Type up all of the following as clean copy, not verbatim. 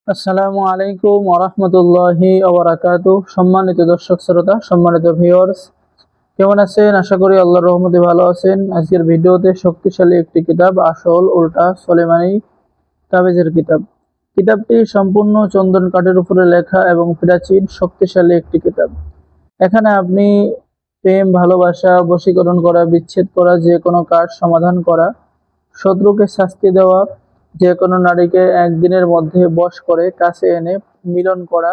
আসসালামু আলাইকুম ওয়া রাহমাতুল্লাহি ওয়া বারাকাতুহু। সম্মানিত দর্শক শ্রোতা, সম্মানিত ভিউয়ার্স, কেমন আছেন? আশা করি আল্লাহর রহমতে ভালো আছেন। আজকের ভিডিওতে শক্তিশালী একটি কিতাব, আসল উল্টা সুলেমানি তাবিজের কিতাব। কিতাবটি সম্পূর্ণ চন্দন কাঠের উপরে লেখা এবং প্রাচীন শক্তিশালী একটি কিতাব। এখানে আপনি প্রেম, ভালোবাসা, বশীকরণ করা, বিচ্ছেদ করা, যে কোনো কাজ সমাধান করা, শত্রুকে শাস্তি দেওয়া, যে কোনো নারীকে একদিনের মধ্যে বশ করে কাছে এনে মিলন করা,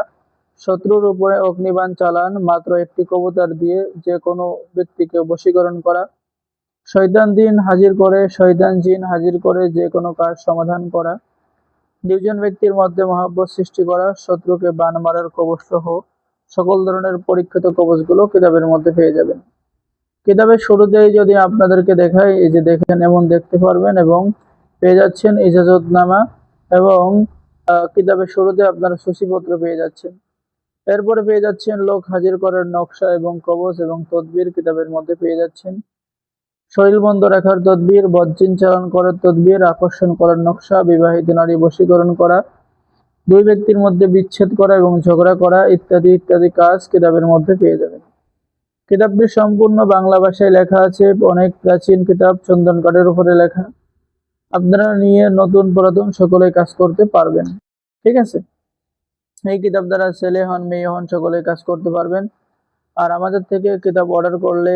শত্রুর উপরে অগ্নিবাণ চালান মাত্র একটি কবুতর দিয়ে যে কোনো ব্যক্তিকে বশীকরণ করা, শয়তান জিন হাজির করে যে কোনো কাজ সমাধান করা, দুইজন ব্যক্তির মধ্যে মহাব্বত সৃষ্টি করা, শত্রুকে বান মারার কবচ সহ সকল ধরনের পরীক্ষিত কবচগুলো কিতাবের মধ্যে পেয়ে যাবেন। কিতাবের শুরুতেই যদি আপনাদেরকে দেখাই, এই যে দেখেন, এমন দেখতে পারবেন এবং পেয়ে যাচ্ছেন ইজাজতনামা এবং কিতাবের শুরুতে আপনারা সূচিপত্র পেয়ে যাচ্ছেন। এরপরে পেয়ে যাচ্ছেন লোক হাজির করার নকশা এবং কবচ এবং তদবির কিতাবের মধ্যে পেয়ে যাচ্ছেন। শরীর বন্ধ রাখার তদবির, বজ্জিন চালান করার তদবির, আকর্ষণ করার নকশা, বিবাহিত নারী বশীকরণ করা, দুই ব্যক্তির মধ্যে বিচ্ছেদ করা এবং ঝগড়া করা ইত্যাদি ইত্যাদি কাজ কিতাবের মধ্যে পেয়ে যাবেন। কিতাবটি সম্পূর্ণ বাংলা ভাষায় লেখা আছে। অনেক প্রাচীন কিতাব, চন্দন কাঠের উপরে লেখা। আপনারা নিয়ে নতুন পুরাতন সকলে কাজ করতে পারবেন। ঠিক আছে, এই কিতাব দ্বারা ছেলে হন মেয়ে হন সকলে কাজ করতে পারবেন। আর আমাদের থেকে কিতাব অর্ডার করলে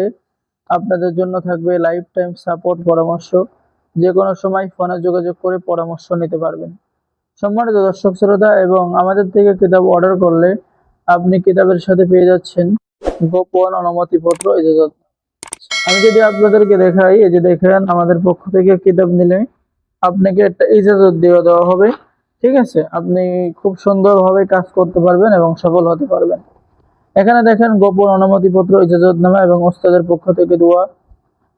আপনাদের জন্য থাকবে লাইফ টাইম সাপোর্ট, পরামর্শ। যে কোনো সময় ফোনে যোগাযোগ করে পরামর্শ নিতে পারবেন। সম্মানিত দর্শক শ্রোতা, এবং আমাদের থেকে কিতাব অর্ডার করলে আপনি কিতাবের সাথে পেয়ে যাচ্ছেন গোপন অনুমতিপত্র, ইজাজত। আমি যদি আপনাদেরকে দেখাই, এই যে দেখেন, আমাদের পক্ষ থেকে কিতাব নিলে আপনাকে একটা ইজাজত দিয়ে দেওয়া হবে। ঠিক আছে, আপনি খুব সুন্দরভাবে কাজ করতে পারবেন এবং সফল হতে পারবেন। এখানে দেখেন গোপন অনুমতিপত্র, ইজাজতনামা এবং ওস্তাদের পক্ষ থেকে দোয়া।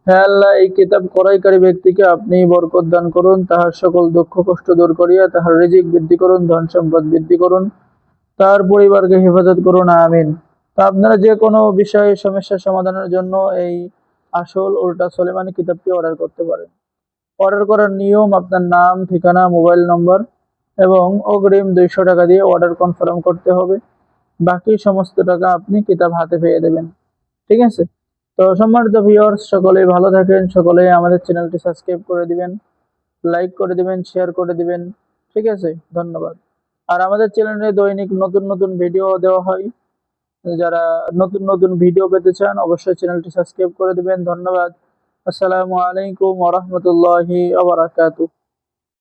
হে আল্লাহ, এই কিতাব ক্রয়কারী ব্যক্তিকে আপনি বরকত দান করুন, তাহার সকল দুঃখ কষ্ট দূর করিয়া তাহার রিজিক বৃদ্ধি করুন, ধন সম্পদ বৃদ্ধি করুন, তার পরিবারকে হেফাজত করুন, আমিন। তা আপনারা যে কোনো বিষয়ে সমস্যার সমাধানের জন্য এই আসল উল্টা সুলেমানি কিতাবটি অর্ডার করতে পারেন। অর্ডার করার নিয়ম: আপনার নাম, ঠিকানা, মোবাইল নম্বর এবং অগ্রিম 200 টাকা দিয়ে অর্ডার কনফার্ম করতে হবে। বাকি সমস্ত টাকা আপনি কিতাব হাতে পেয়ে দেবেন। ঠিক আছে, তো সম্মানিত ভিউয়ার্স, সকলেই ভালো থাকেন, সকলেই আমাদের চ্যানেলটি সাবস্ক্রাইব করে দিবেন, লাইক করে দিবেন, শেয়ার করে দিবেন। ঠিক আছে, ধন্যবাদ। আর আমাদের চ্যানেলে দৈনিক নতুন নতুন ভিডিও দেওয়া হয়। যারা নতুন নতুন ভিডিও পেতে চান অবশ্যই চ্যানেলটি সাবস্ক্রাইব করে দিবেন। ধন্যবাদ। আসসালামু আলাইকুম ওয়া রাহমাতুল্লাহি ওয়া বারাকাতুহু।